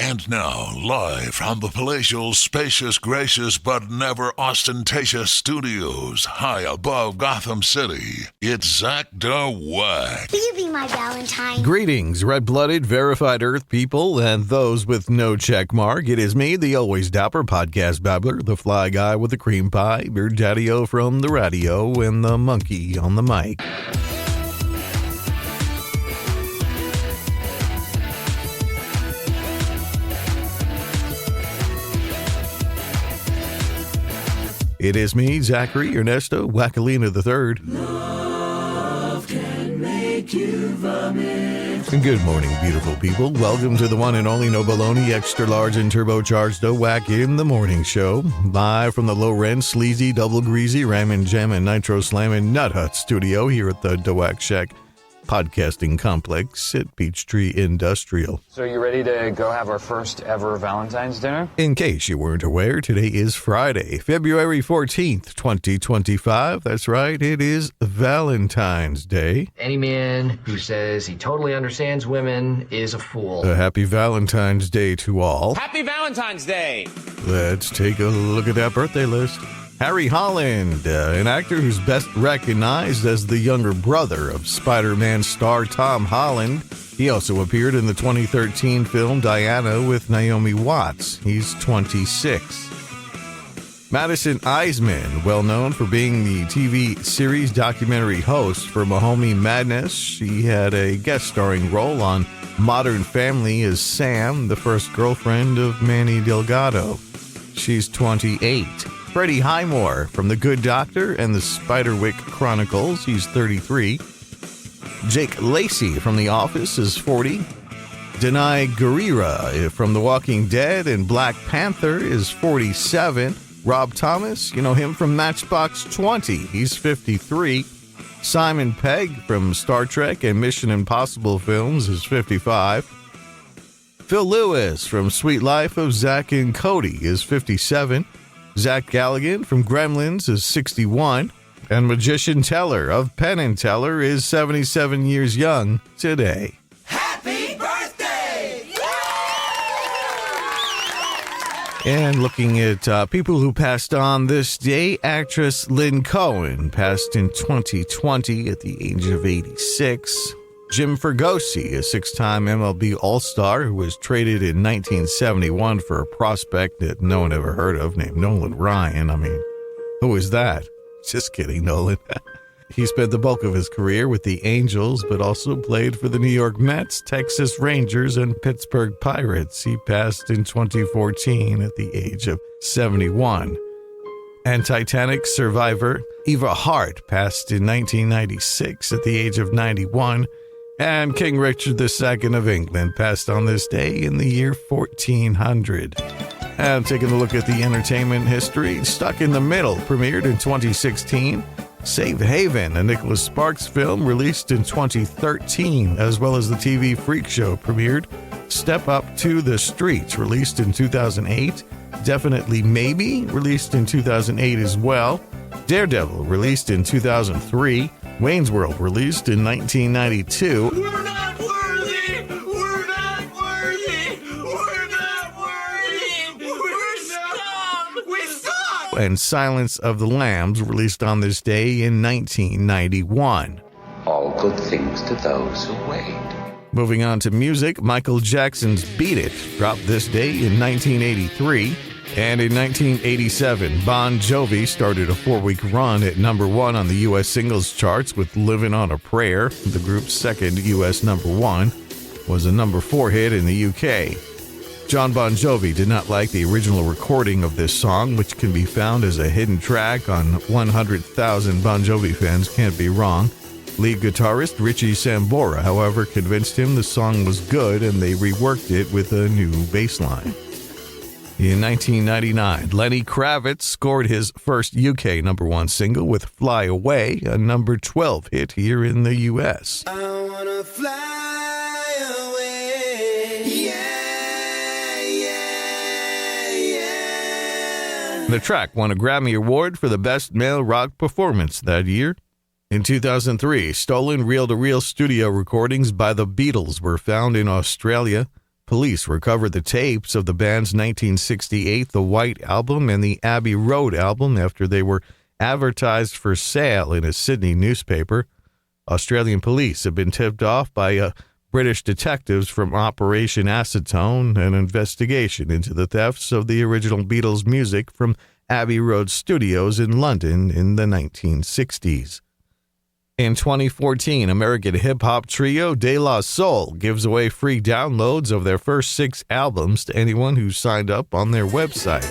And now, live from the palatial, spacious, gracious, but never ostentatious studios high above Gotham City, it's Zach DeWack. Will you be my Valentine? Greetings, red-blooded, verified Earth people, and those with no check mark. It is me, the always dapper podcast babbler, the fly guy with the cream pie, your daddy-o from the radio, and the monkey on the mic. It is me, Zachary Ernesto Wackalina III. Love can make you vomit. Good morning, beautiful people. Welcome to the one and only No Baloney Extra Large and Turbocharged DeWack in the Morning Show. Live from the low-rent, sleazy, double greasy, ramen jam and nitro slamming Nut Hut studio here at the DeWack Shack podcasting complex at Peachtree Industrial. So you ready to go have our first ever Valentine's dinner? In case you weren't aware, today is Friday, February 14th, 2025. That's right, it is Valentine's Day. Any man who says he totally understands women is a fool. A happy Valentine's Day to all. Happy Valentine's Day! Let's take a look at that birthday list. Harry Holland, an actor who's best recognized as the younger brother of Spider-Man star Tom Holland. He also appeared in the 2013 film Diana with Naomi Watts. He's 26. Madison Iseman, well known for being the TV series documentary host for Mahomey Madness. She had a guest starring role on Modern Family as Sam, the first girlfriend of Manny Delgado. She's 28. Freddie Highmore from The Good Doctor and the Spiderwick Chronicles. He's 33. Jake Lacey from The Office is 40. Denai Guerrera from The Walking Dead and Black Panther is 47. Rob Thomas, you know him from Matchbox 20. He's 53. Simon Pegg from Star Trek and Mission Impossible films is 55. Phil Lewis from Sweet Life of Zack and Cody is 57. Zach Galligan from Gremlins is 61, and Magician Teller of Penn and Teller is 77 years young today. Happy birthday! And looking at people who passed on this day, actress Lynn Cohen passed in 2020 at the age of 86. Jim Fregosi, a six-time MLB All-Star who was traded in 1971 for a prospect that no one ever heard of named Nolan Ryan. I mean, who is that? Just kidding, Nolan. He spent the bulk of his career with the Angels, but also played for the New York Mets, Texas Rangers, and Pittsburgh Pirates. He passed in 2014 at the age of 71. And Titanic survivor Eva Hart passed in 1996 at the age of 91. And King Richard II of England passed on this day in the year 1400. And taking a look at the entertainment history, Stuck in the Middle premiered in 2016. Save Haven, a Nicholas Sparks film, released in 2013, as well as the TV Freak Show premiered. Step Up to the Streets, released in 2008. Definitely Maybe, released in 2008 as well. Daredevil, released in 2003. Wayne's World, released in 1992. We're not worthy! We're not worthy! We're not worthy! We're scum! We suck! And Silence of the Lambs, released on this day in 1991. All good things to those who wait. Moving on to music, Michael Jackson's Beat It dropped this day in 1983. And in 1987, Bon Jovi started a 4-week run at number 1 on the U.S. singles charts with Livin' on a Prayer. The group's second U.S. number 1 was a number 4 hit in the U.K. John Bon Jovi did not like the original recording of this song, which can be found as a hidden track on 100,000 Bon Jovi Fans Can't Be Wrong. Lead guitarist Richie Sambora, however, convinced him the song was good and they reworked it with a new bass line. In 1999, Lenny Kravitz scored his first UK number 1 single with Fly Away, a number 12 hit here in the U.S. I wanna fly away. Yeah, yeah, yeah. The track won a Grammy Award for the Best Male Rock Performance that year. In 2003, stolen reel-to-reel studio recordings by the Beatles were found in Australia. Police recovered the tapes of the band's 1968 The White Album and the Abbey Road album after they were advertised for sale in a Sydney newspaper. Australian police have been tipped off by British detectives from Operation Acetone, an investigation into the thefts of the original Beatles music from Abbey Road Studios in London in the 1960s. In 2014, American hip-hop trio De La Soul gives away free downloads of their first 6 albums to anyone who signed up on their website.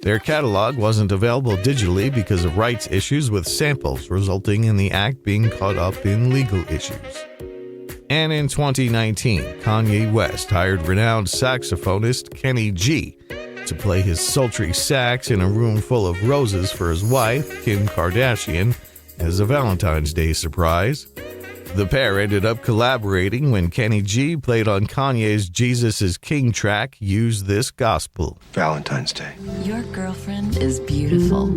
Their catalog wasn't available digitally because of rights issues with samples, resulting in the act being caught up in legal issues. And in 2019, Kanye West hired renowned saxophonist Kenny G to play his sultry sax in a room full of roses for his wife, Kim Kardashian, as a Valentine's Day surprise. The pair ended up collaborating when Kenny G played on Kanye's Jesus is King track, Use This Gospel. Valentine's Day. Your girlfriend is beautiful,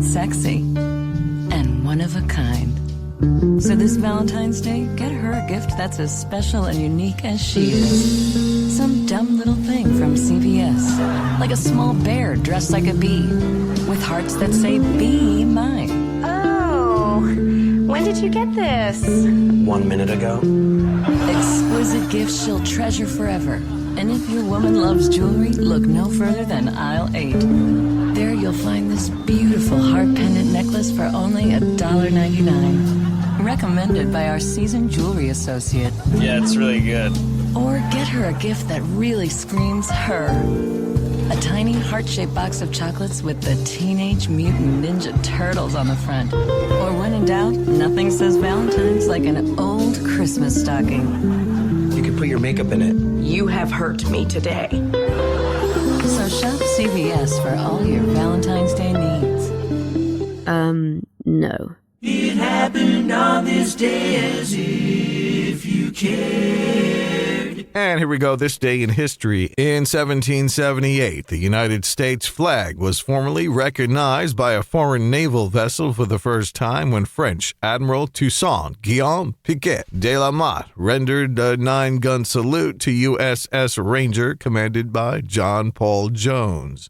sexy, and one of a kind. So this Valentine's Day, get her a gift that's as special and unique as she is. Some dumb little thing from CVS, like a small bear dressed like a bee, with hearts that say, be mine. Oh, when did you get this? 1 minute ago. Exquisite gifts she'll treasure forever. And if your woman loves jewelry, look no further than aisle 8. There you'll find this beautiful heart pendant necklace for only $1.99. Recommended by our seasoned jewelry associate. Yeah, it's really good. Or get her a gift that really screams her. A tiny heart-shaped box of chocolates with the Teenage Mutant Ninja Turtles on the front. Or when in doubt, nothing says Valentine's like an old Christmas stocking. You could put your makeup in it. You have hurt me today. So shop CVS for all your Valentine's Day needs. No. It happened on this day as if you cared. And here we go, this day in history. In 1778, the United States flag was formally recognized by a foreign naval vessel for the first time when French Admiral Toussaint Guillaume Piquet de la Motte rendered a 9-gun salute to USS Ranger commanded by John Paul Jones.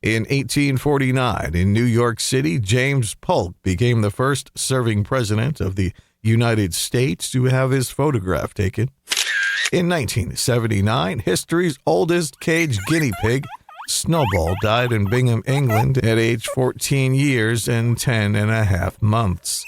In 1849, in New York City, James Polk became the first serving president of the United States to have his photograph taken. In 1979, history's oldest caged guinea pig, Snowball, died in Bingham, England at age 14 years and 10 and a half months.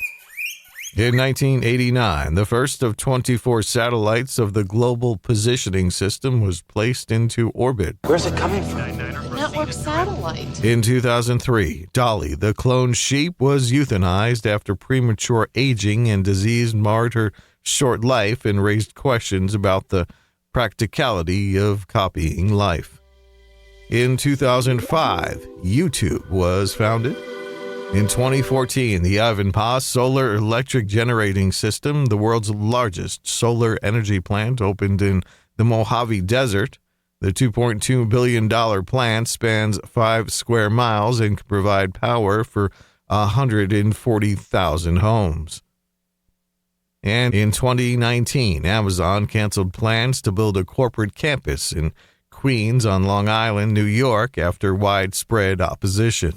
In 1989, the first of 24 satellites of the Global Positioning System was placed into orbit. Where's it coming from? Network satellite. In 2003, Dolly, the cloned sheep, was euthanized after premature aging and disease marred her short life and raised questions about the practicality of copying life. In 2005, YouTube was founded. In 2014, the Ivanpah Solar Electric Generating System, the world's largest solar energy plant, opened in the Mojave Desert. The $2.2 billion plant spans 5 square miles and can provide power for 140,000 homes. And in 2019, Amazon canceled plans to build a corporate campus in Queens on Long Island, New York, after widespread opposition.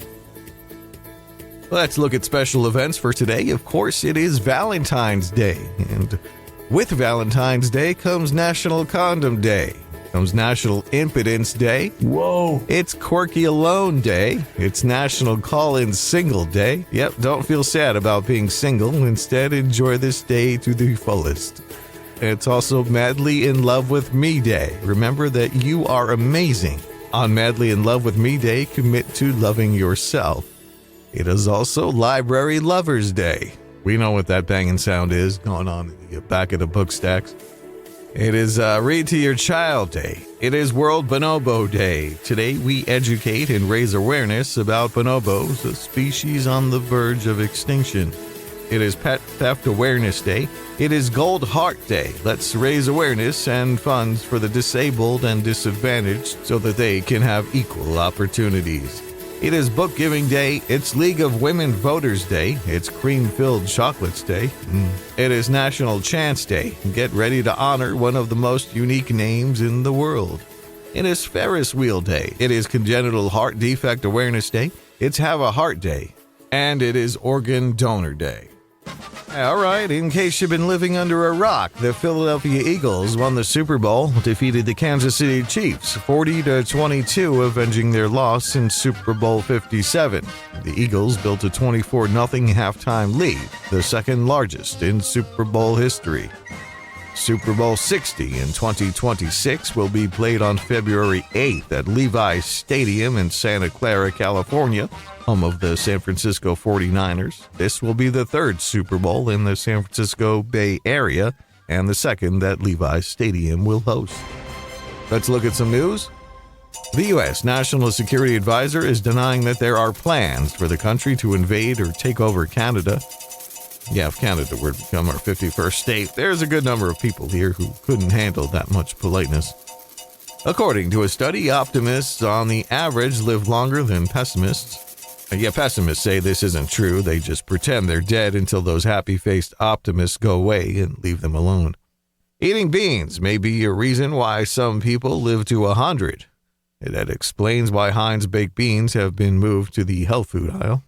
Let's look at special events for today. Of course, it is Valentine's Day. And with Valentine's Day comes National Condom Day. Comes National Impotence Day. Whoa. It's Quirky Alone Day. It's National Call-In Single Day. Yep, don't feel sad about being single. Instead, enjoy this day to the fullest. It's also Madly in Love with Me Day. Remember that you are amazing. On Madly in Love with Me Day, commit to loving yourself. It is also Library Lovers Day. We know what that banging sound is going on in the back of the book stacks. It is Read to Your Child Day. It is World Bonobo Day. Today we educate and raise awareness about bonobos, a species on the verge of extinction. It is Pet Theft Awareness Day. It is Gold Heart Day. Let's raise awareness and funds for the disabled and disadvantaged so that they can have equal opportunities. It is Book Giving Day, it's League of Women Voters Day, it's Cream-Filled Chocolates Day, it is National Chance Day. Get ready to honor one of the most unique names in the world. It is Ferris Wheel Day, it is Congenital Heart Defect Awareness Day, it's Have a Heart Day, and it is Organ Donor Day. All right, in case you've been living under a rock, the Philadelphia Eagles won the Super Bowl, defeated the Kansas City Chiefs 40-22, avenging their loss in Super Bowl 57. The Eagles built a 24-0 halftime lead, the second largest in Super Bowl history. Super Bowl 60 in 2026 will be played on February 8th at Levi's Stadium in Santa Clara, California, home of the San Francisco 49ers. This will be the third Super Bowl in the San Francisco Bay Area and the second that Levi's Stadium will host. Let's look at some news. The U.S. National Security Advisor is denying that there are plans for the country to invade or take over Canada. Yeah, if Canada were to become our 51st state, there's a good number of people here who couldn't handle that much politeness. According to a study, optimists on the average live longer than pessimists. Pessimists say this isn't true. They just pretend they're dead until those happy-faced optimists go away and leave them alone. Eating beans may be a reason why some people live to 100. That explains why Heinz baked beans have been moved to the health food aisle.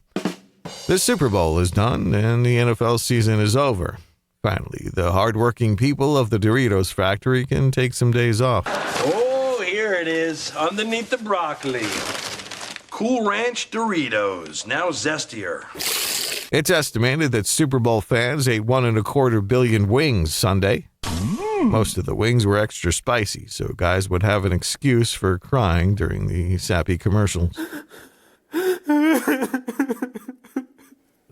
The Super Bowl is done, and the NFL season is over. Finally, the hardworking people of the Doritos factory can take some days off. Oh, here it is, underneath the broccoli. Cool Ranch Doritos, now zestier. It's estimated that Super Bowl fans ate 1.25 billion wings Sunday. Most of the wings were extra spicy, so guys would have an excuse for crying during the sappy commercials.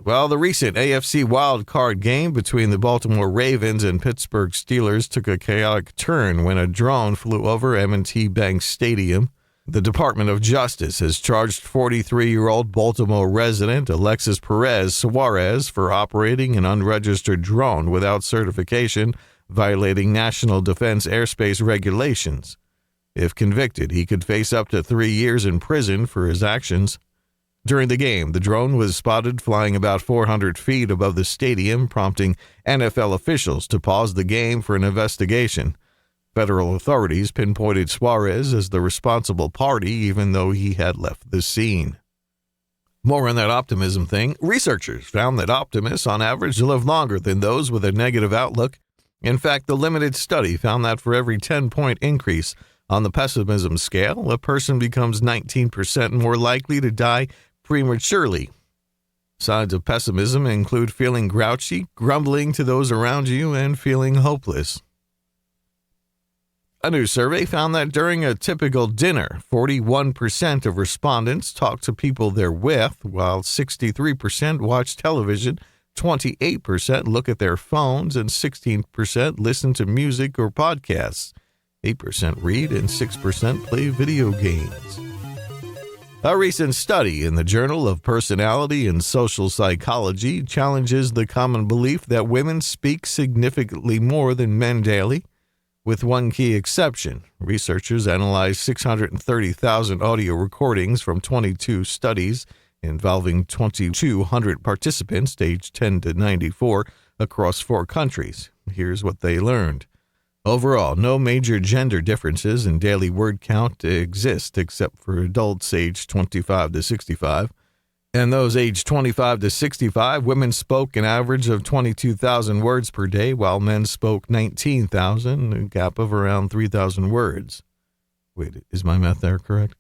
Well, the recent AFC wildcard game between the Baltimore Ravens and Pittsburgh Steelers took a chaotic turn when a drone flew over M&T Bank Stadium. The Department of Justice has charged 43-year-old Baltimore resident Alexis Perez Suarez for operating an unregistered drone without certification, violating national defense airspace regulations. If convicted, he could face up to 3 years in prison for his actions. During the game, the drone was spotted flying about 400 feet above the stadium, prompting NFL officials to pause the game for an investigation. Federal authorities pinpointed Suarez as the responsible party, even though he had left the scene. More on that optimism thing. Researchers found that optimists, on average, live longer than those with a negative outlook. In fact, the limited study found that for every 10-point increase on the pessimism scale, a person becomes 19% more likely to die prematurely. Signs of pessimism include feeling grouchy, grumbling to those around you, and feeling hopeless. A new survey found that during a typical dinner, 41% of respondents talk to people they're with, while 63% watch television, 28% look at their phones, and 16% listen to music or podcasts. 8% read, and 6% play video games. A recent study in the Journal of Personality and Social Psychology challenges the common belief that women speak significantly more than men daily. With one key exception, researchers analyzed 630,000 audio recordings from 22 studies involving 2,200 participants aged 10 to 94 across 4 countries. Here's what they learned. Overall, no major gender differences in daily word count exist except for adults aged 25 to 65. And those aged 25 to 65, women spoke an average of 22,000 words per day, while men spoke 19,000, a gap of around 3,000 words. Wait, is my math there correct?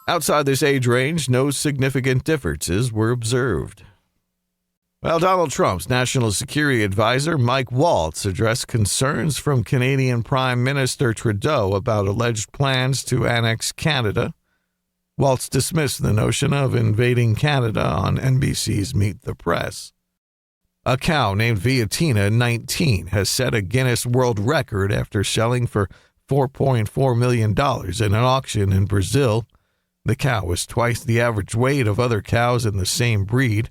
Outside this age range, no significant differences were observed. Well, Donald Trump's National Security Advisor, Mike Waltz, addressed concerns from Canadian Prime Minister Trudeau about alleged plans to annex Canada. Waltz dismissed the notion of invading Canada on NBC's Meet the Press. A cow named Viatina 19 has set a Guinness World Record after selling for $4.4 million in an auction in Brazil. The cow was twice the average weight of other cows in the same breed.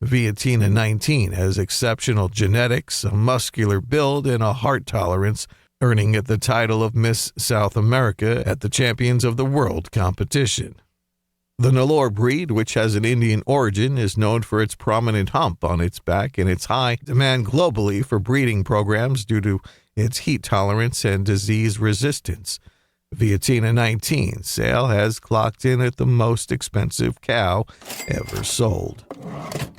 Viatina 19 has exceptional genetics, a muscular build, and a heart tolerance, earning it the title of Miss South America at the Champions of the World competition. The Nellore breed, which has an Indian origin, is known for its prominent hump on its back and its high demand globally for breeding programs due to its heat tolerance and disease resistance. Viatina 19 sale has clocked in at the most expensive cow ever sold.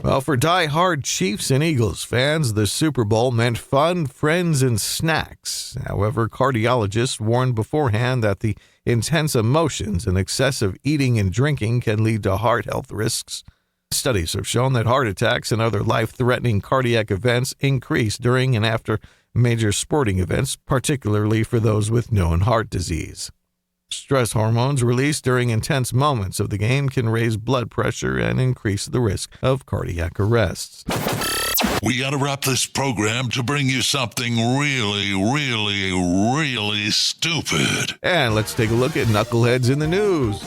Well, for die-hard Chiefs and Eagles fans, the Super Bowl meant fun, friends, and snacks. However, cardiologists warned beforehand that the intense emotions and excessive eating and drinking can lead to heart health risks. Studies have shown that heart attacks and other life-threatening cardiac events increase during and after major sporting events, particularly for those with known heart disease. Stress hormones released during intense moments of the game can raise blood pressure and increase the risk of cardiac arrests. We gotta wrap this program to bring you something really, really, really stupid. And let's take a look at knuckleheads in the news.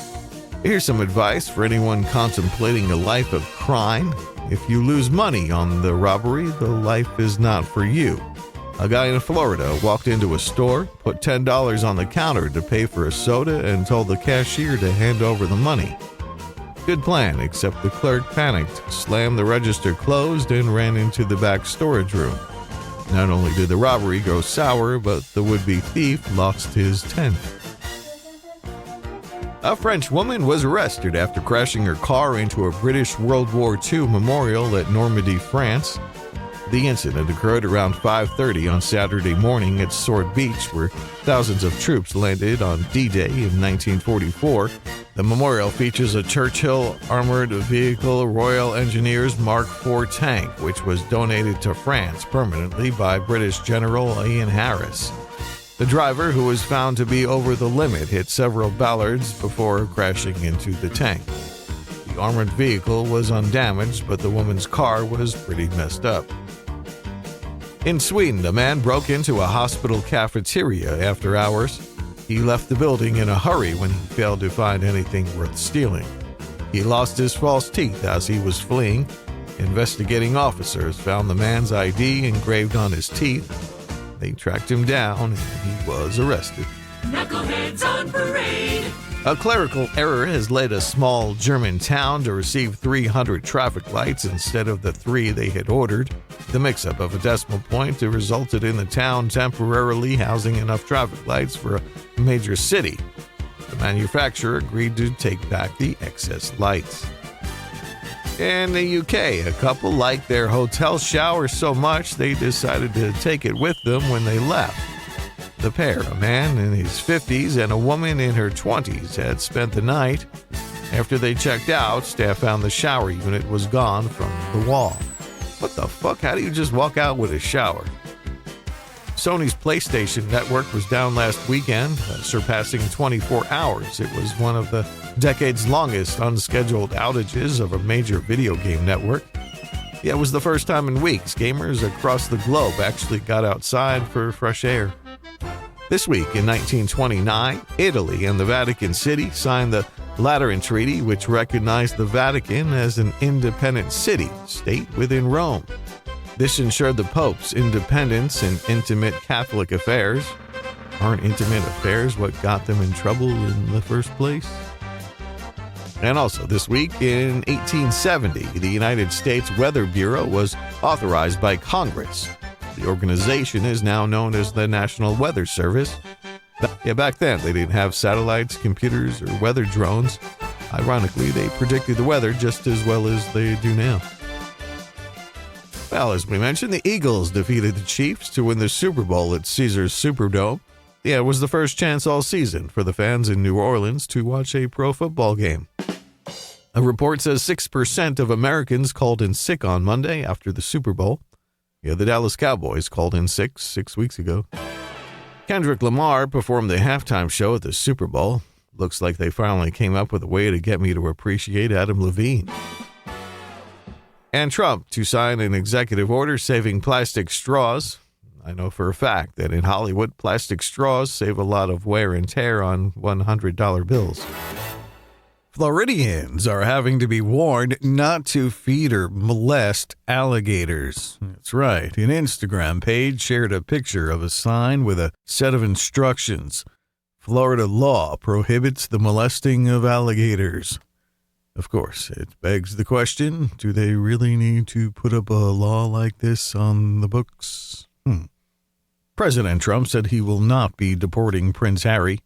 Here's some advice for anyone contemplating a life of crime. If you lose money on the robbery, the life is not for you. A guy in Florida walked into a store, put $10 on the counter to pay for a soda, and told the cashier to hand over the money. Good plan, except the clerk panicked, slammed the register closed, and ran into the back storage room. Not only did the robbery go sour, but the would-be thief lost his tent. A French woman was arrested after crashing her car into a British World War II memorial at Normandy, France. The incident occurred around 5:30 on Saturday morning at Sword Beach, where thousands of troops landed on D-Day in 1944. The memorial features a Churchill Armored Vehicle Royal Engineers Mark IV tank, which was donated to France permanently by British General Ian Harris. The driver, who was found to be over the limit, hit several ballards before crashing into the tank. The armored vehicle was undamaged, but the woman's car was pretty messed up. In Sweden, a man broke into a hospital cafeteria after hours. He left the building in a hurry when he failed to find anything worth stealing. He lost his false teeth as he was fleeing. Investigating officers found the man's ID engraved on his teeth. They tracked him down and he was arrested. Knuckleheads on parade. A clerical error has led a small German town to receive 300 traffic lights instead of the 3 they had ordered. The mix-up of a decimal point resulted in the town temporarily housing enough traffic lights for a major city. The manufacturer agreed to take back the excess lights. In the UK, a couple liked their hotel shower so much they decided to take it with them when they left. The pair, a man in his 50s and a woman in her 20s, had spent the night. After they checked out, staff found the shower unit was gone from the wall. What the fuck? How do you just walk out with a shower? Sony's PlayStation network was down last weekend, surpassing 24 hours. It was one of the decade's longest unscheduled outages of a major video game network. Yeah, it was the first time in weeks gamers across the globe actually got outside for fresh air. This week in 1929, Italy and the Vatican City signed the Lateran Treaty, which recognized the Vatican as an independent city-state within Rome. This ensured the Pope's independence in intimate Catholic affairs. Aren't intimate affairs what got them in trouble in the first place? And also this week in 1870, the United States Weather Bureau was authorized by Congress. The organization is now known as the National Weather Service. Back then, they didn't have satellites, computers, or weather drones. Ironically, they predicted the weather just as well as they do now. Well, as we mentioned, the Eagles defeated the Chiefs to win the Super Bowl at Caesars Superdome. Yeah, it was the first chance all season for the fans in New Orleans to watch a pro football game. A report says 6% of Americans called in sick on Monday after the Super Bowl. Yeah, the Dallas Cowboys called in sick 6 weeks ago. Kendrick Lamar performed the halftime show at the Super Bowl. Looks like they finally came up with a way to get me to appreciate Adam Levine. And Trump to sign an executive order saving plastic straws. I know for a fact that in Hollywood, plastic straws save a lot of wear and tear on $100 bills. Floridians are having to be warned not to feed or molest alligators. That's right. An Instagram page shared a picture of a sign with a set of instructions. Florida law prohibits the molesting of alligators. Of course, it begs the question, do they really need to put up a law like this on the books? President Trump said he will not be deporting Prince Harry.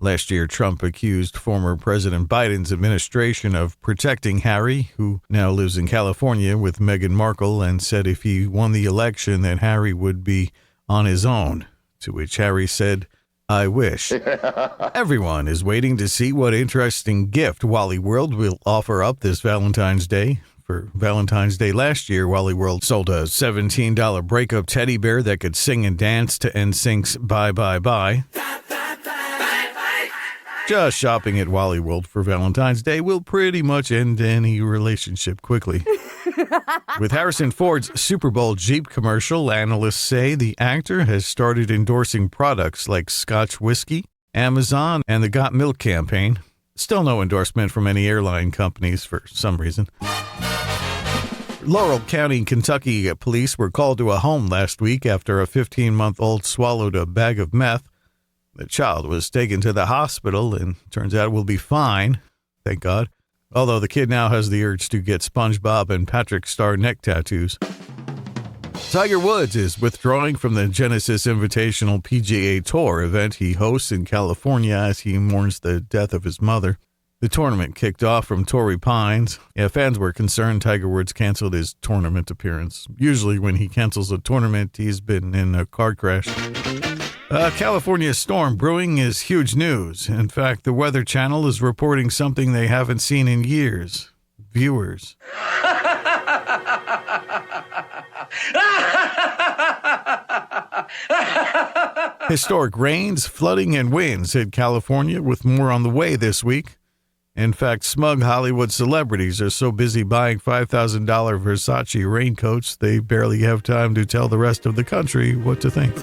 Last year, Trump accused former President Biden's administration of protecting Harry, who now lives in California with Meghan Markle, and said if he won the election that Harry would be on his own, to which Harry said, I wish. Everyone is waiting to see what interesting gift Wally World will offer up this Valentine's Day. For Valentine's Day last year, Wally World sold a $17 breakup teddy bear that could sing and dance to NSYNC's Bye Bye Bye. Just shopping at Wally World for Valentine's Day will pretty much end any relationship quickly. With Harrison Ford's Super Bowl Jeep commercial, analysts say the actor has started endorsing products like Scotch whiskey, Amazon, and the Got Milk campaign. Still no endorsement from any airline companies for some reason. Laurel County, Kentucky police were called to a home last week after a 15-month-old swallowed a bag of meth. The child was taken to the hospital and turns out will be fine, thank God. Although the kid now has the urge to get SpongeBob and Patrick Star neck tattoos. Tiger Woods is withdrawing from the Genesis Invitational PGA Tour event he hosts in California as he mourns the death of his mother. The tournament kicked off from Torrey Pines. Fans were concerned Tiger Woods canceled his tournament appearance. Usually when he cancels a tournament, he's been in a car crash. A California storm brewing is huge news. In fact, the Weather Channel is reporting something they haven't seen in years. Viewers. Historic rains, flooding, and winds hit California, with more on the way this week. In fact, smug Hollywood celebrities are so busy buying $5,000 Versace raincoats, they barely have time to tell the rest of the country what to think.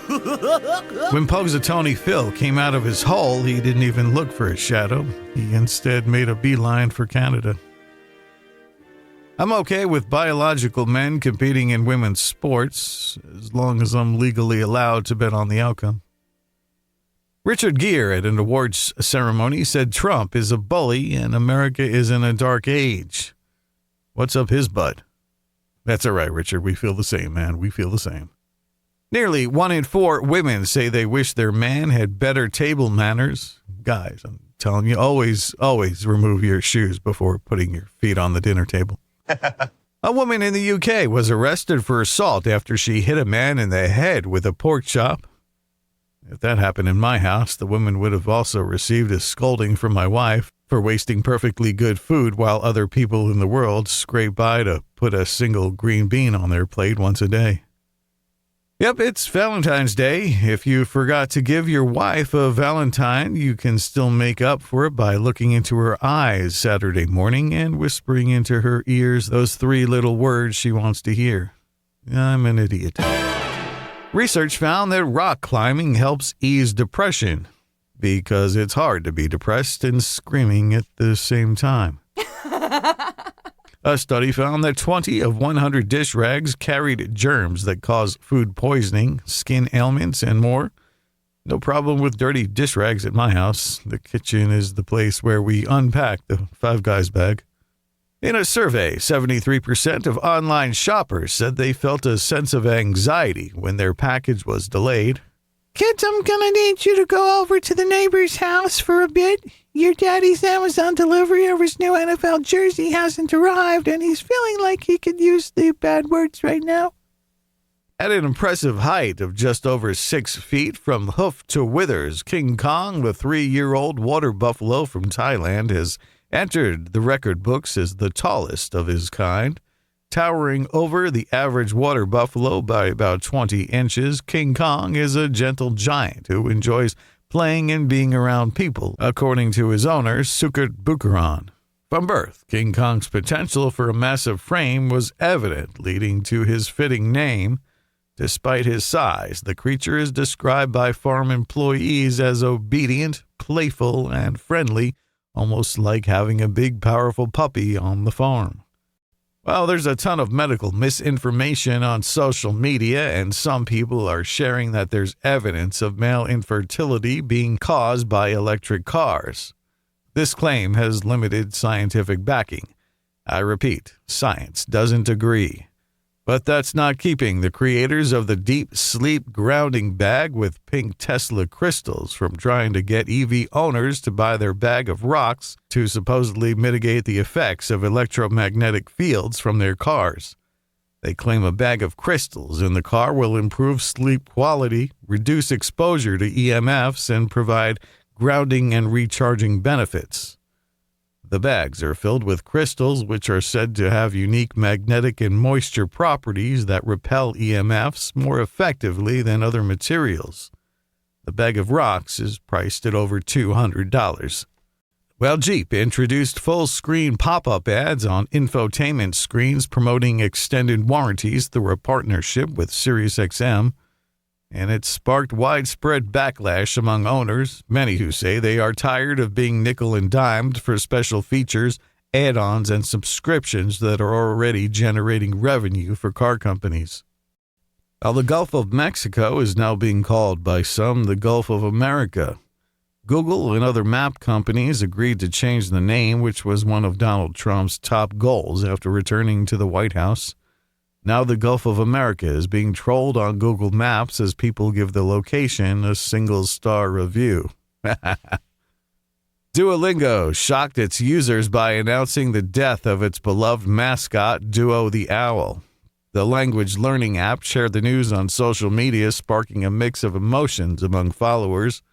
When Positoni Phil came out of his hole, he didn't even look for his shadow. He instead made a beeline for Canada. I'm okay with biological men competing in women's sports, as long as I'm legally allowed to bet on the outcome. Richard Gere at an awards ceremony said Trump is a bully and America is in a dark age. What's up his butt? That's all right, Richard. We feel the same, man. We feel the same. Nearly 1 in 4 women say they wish their man had better table manners. Guys, I'm telling you, always remove your shoes before putting your feet on the dinner table. A woman in the UK was arrested for assault after she hit a man in the head with a pork chop. If that happened in my house, the woman would have also received a scolding from my wife for wasting perfectly good food while other people in the world scrape by to put a single green bean on their plate once a day. Yep, it's Valentine's Day. If you forgot to give your wife a Valentine, you can still make up for it by looking into her eyes Saturday morning and whispering into her ears those 3 little words she wants to hear. I'm an idiot. Research found that rock climbing helps ease depression because it's hard to be depressed and screaming at the same time. A study found that 20 of 100 dish rags carried germs that cause food poisoning, skin ailments, and more. No problem with dirty dish rags at my house. The kitchen is the place where we unpack the Five Guys bag. In a survey, 73% of online shoppers said they felt a sense of anxiety when their package was delayed. Kids, I'm gonna need you to go over to the neighbor's house for a bit. Your daddy's Amazon delivery of his new NFL jersey hasn't arrived, and he's feeling like he could use the bad words right now. At an impressive height of just over 6 feet from hoof to withers, King Kong, the 3-year-old water buffalo from Thailand, has entered the record books as the tallest of his kind. Towering over the average water buffalo by about 20 inches, King Kong is a gentle giant who enjoys playing and being around people, according to his owner, Sukrit Bukaran. From birth, King Kong's potential for a massive frame was evident, leading to his fitting name. Despite his size, the creature is described by farm employees as obedient, playful, and friendly, almost like having a big, powerful puppy on the farm. Well, there's a ton of medical misinformation on social media, and some people are sharing that there's evidence of male infertility being caused by electric cars. This claim has limited scientific backing. I repeat, science doesn't agree. But that's not keeping the creators of the deep sleep grounding bag with pink Tesla crystals from trying to get EV owners to buy their bag of rocks to supposedly mitigate the effects of electromagnetic fields from their cars. They claim a bag of crystals in the car will improve sleep quality, reduce exposure to EMFs, and provide grounding and recharging benefits. The bags are filled with crystals which are said to have unique magnetic and moisture properties that repel EMFs more effectively than other materials. The bag of rocks is priced at over $200. Well, Jeep introduced full-screen pop-up ads on infotainment screens promoting extended warranties through a partnership with SiriusXM, and it sparked widespread backlash among owners, many who say they are tired of being nickel and dimed for special features, add-ons, and subscriptions that are already generating revenue for car companies. Now, the Gulf of Mexico is now being called by some the Gulf of America. Google and other map companies agreed to change the name, which was one of Donald Trump's top goals after returning to the White House. Now the Gulf of America is being trolled on Google Maps as people give the location a single-star review. Duolingo shocked its users by announcing the death of its beloved mascot, Duo the Owl. The language learning app shared the news on social media, sparking a mix of emotions among followers.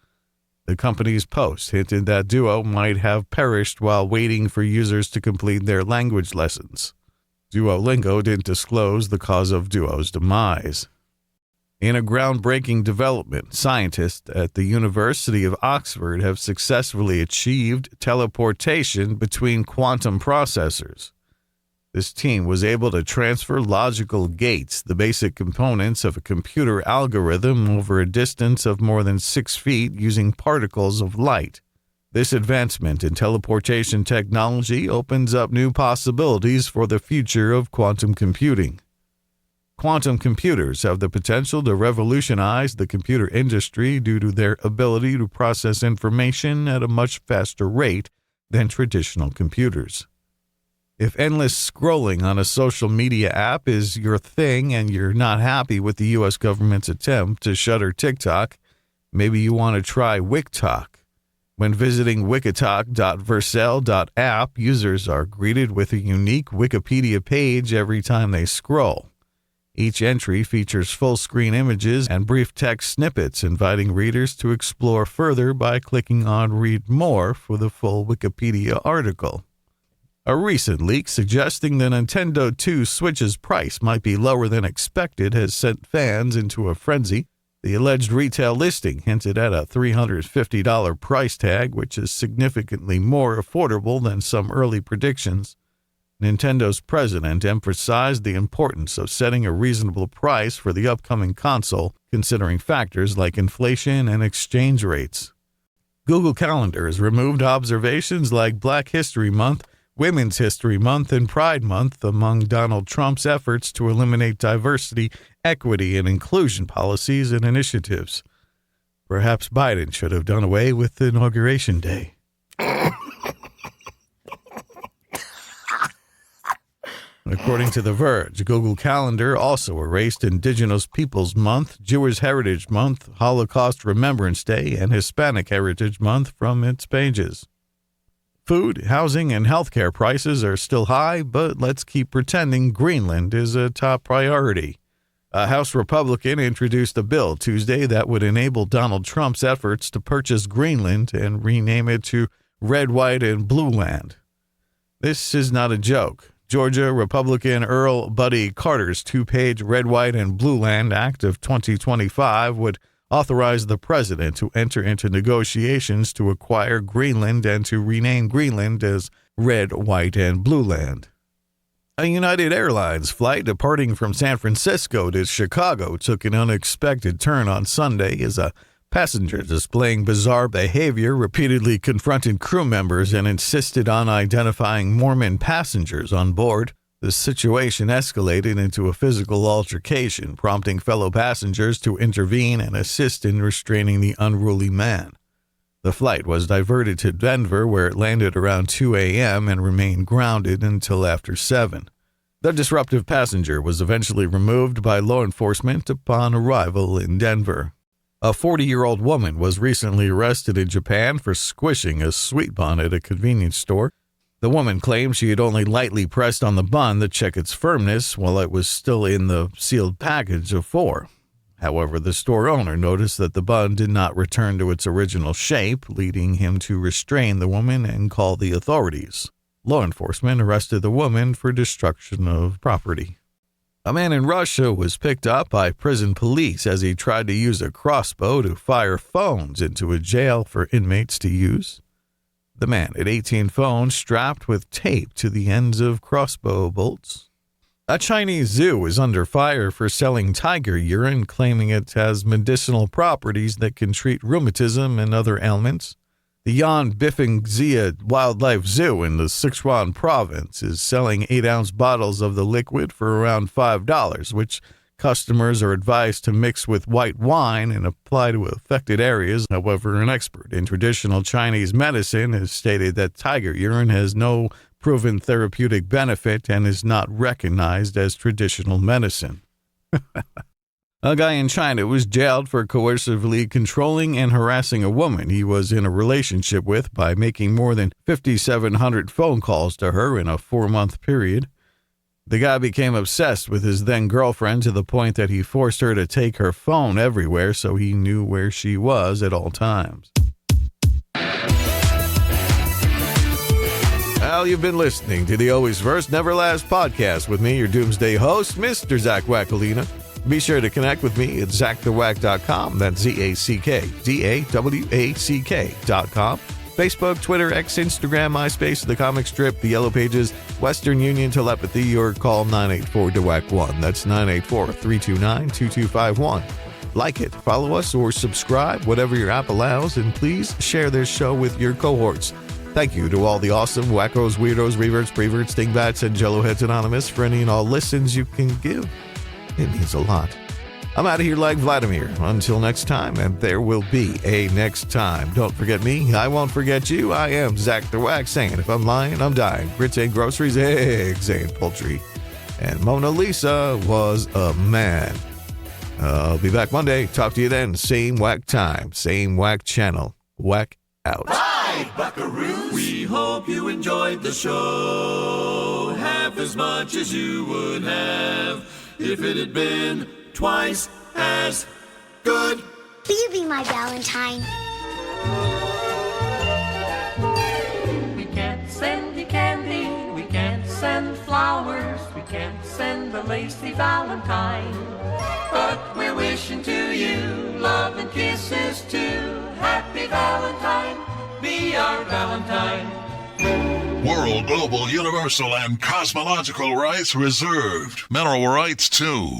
The company's post hinted that Duo might have perished while waiting for users to complete their language lessons. Duolingo didn't disclose the cause of Duo's demise. In a groundbreaking development, scientists at the University of Oxford have successfully achieved teleportation between quantum processors. This team was able to transfer logical gates, the basic components of a computer algorithm, over a distance of more than 6 feet using particles of light. This advancement in teleportation technology opens up new possibilities for the future of quantum computing. Quantum computers have the potential to revolutionize the computer industry due to their ability to process information at a much faster rate than traditional computers. If endless scrolling on a social media app is your thing and you're not happy with the U.S. government's attempt to shutter TikTok, maybe you want to try WikiTalk. When visiting wikitalk.vercel.app, users are greeted with a unique Wikipedia page every time they scroll. Each entry features full-screen images and brief text snippets, inviting readers to explore further by clicking on Read More for the full Wikipedia article. A recent leak suggesting the Nintendo 2 Switch's price might be lower than expected has sent fans into a frenzy. The alleged retail listing hinted at a $350 price tag, which is significantly more affordable than some early predictions. Nintendo's president emphasized the importance of setting a reasonable price for the upcoming console, considering factors like inflation and exchange rates. Google Calendar has removed observations like Black History Month, Women's History Month, and Pride Month among Donald Trump's efforts to eliminate diversity, equity, and inclusion policies and initiatives. Perhaps Biden should have done away with Inauguration Day. According to The Verge, Google Calendar also erased Indigenous Peoples Month, Jewish Heritage Month, Holocaust Remembrance Day, and Hispanic Heritage Month from its pages. Food, housing, and healthcare prices are still high, but let's keep pretending Greenland is a top priority. A House Republican introduced a bill Tuesday that would enable Donald Trump's efforts to purchase Greenland and rename it to Red, White, and Blue Land. This is not a joke. Georgia Republican Earl Buddy Carter's two-page Red, White, and Blue Land Act of 2025 would authorize the president to enter into negotiations to acquire Greenland and to rename Greenland as Red, White, and Blue Land. A United Airlines flight departing from San Francisco to Chicago took an unexpected turn on Sunday as a passenger displaying bizarre behavior repeatedly confronted crew members and insisted on identifying Mormon passengers on board. The situation escalated into a physical altercation, prompting fellow passengers to intervene and assist in restraining the unruly man. The flight was diverted to Denver, where it landed around 2 a.m. and remained grounded until after 7. The disruptive passenger was eventually removed by law enforcement upon arrival in Denver. A 40-year-old woman was recently arrested in Japan for squishing a sweet bun at a convenience store. The woman claimed she had only lightly pressed on the bun to check its firmness while it was still in the sealed package of 4. However, the store owner noticed that the bun did not return to its original shape, leading him to restrain the woman and call the authorities. Law enforcement arrested the woman for destruction of property. A man in Russia was picked up by prison police as he tried to use a crossbow to fire phones into a jail for inmates to use. The man had 18 phones strapped with tape to the ends of crossbow bolts. A Chinese zoo is under fire for selling tiger urine, claiming it has medicinal properties that can treat rheumatism and other ailments. The Yan Bifengzia Wildlife Zoo in the Sichuan province is selling 8-ounce bottles of the liquid for around $5, which customers are advised to mix with white wine and apply to affected areas. However, an expert in traditional Chinese medicine has stated that tiger urine has no proven therapeutic benefit and is not recognized as traditional medicine. A guy in China was jailed for coercively controlling and harassing a woman he was in a relationship with by making more than 5,700 phone calls to her in a 4-month period. The guy became obsessed with his then-girlfriend to the point that he forced her to take her phone everywhere so he knew where she was at all times. Well, you've been listening to the Always First, Never Last podcast with me, your doomsday host, Mr. Zach Wackalina. Be sure to connect with me at ZachTheWack.com. That's ZachDawack.com. Facebook, Twitter, X, Instagram, MySpace, The Comic Strip, The Yellow Pages, Western Union Telepathy, or call 984-DeWack1. That's 984-329-2251. Like it, follow us, or subscribe, whatever your app allows, and please share this show with your cohorts. Thank you to all the awesome wackos, weirdos, reverts, preverts, dingbats, and jelloheads anonymous for any and all listens you can give. It means a lot. I'm out of here like Vladimir. Until next time, and there will be a next time. Don't forget me. I won't forget you. I am Zach the Wack, saying if I'm lying, I'm dying. Grits ain't groceries, eggs ain't poultry. And Mona Lisa was a man. I'll be back Monday. Talk to you then. Same whack time. Same whack channel. Whack out. Bye, buckaroos. We hope you enjoyed the show. Half as much as you would have if it had been twice as good. Will you be my Valentine? We can't send you candy, we can't send flowers, we can't send a lacy Valentine. But we're wishing to you love and kisses too. Happy Valentine, be our Valentine. World, global, universal, and cosmological rights reserved. Mineral rights too.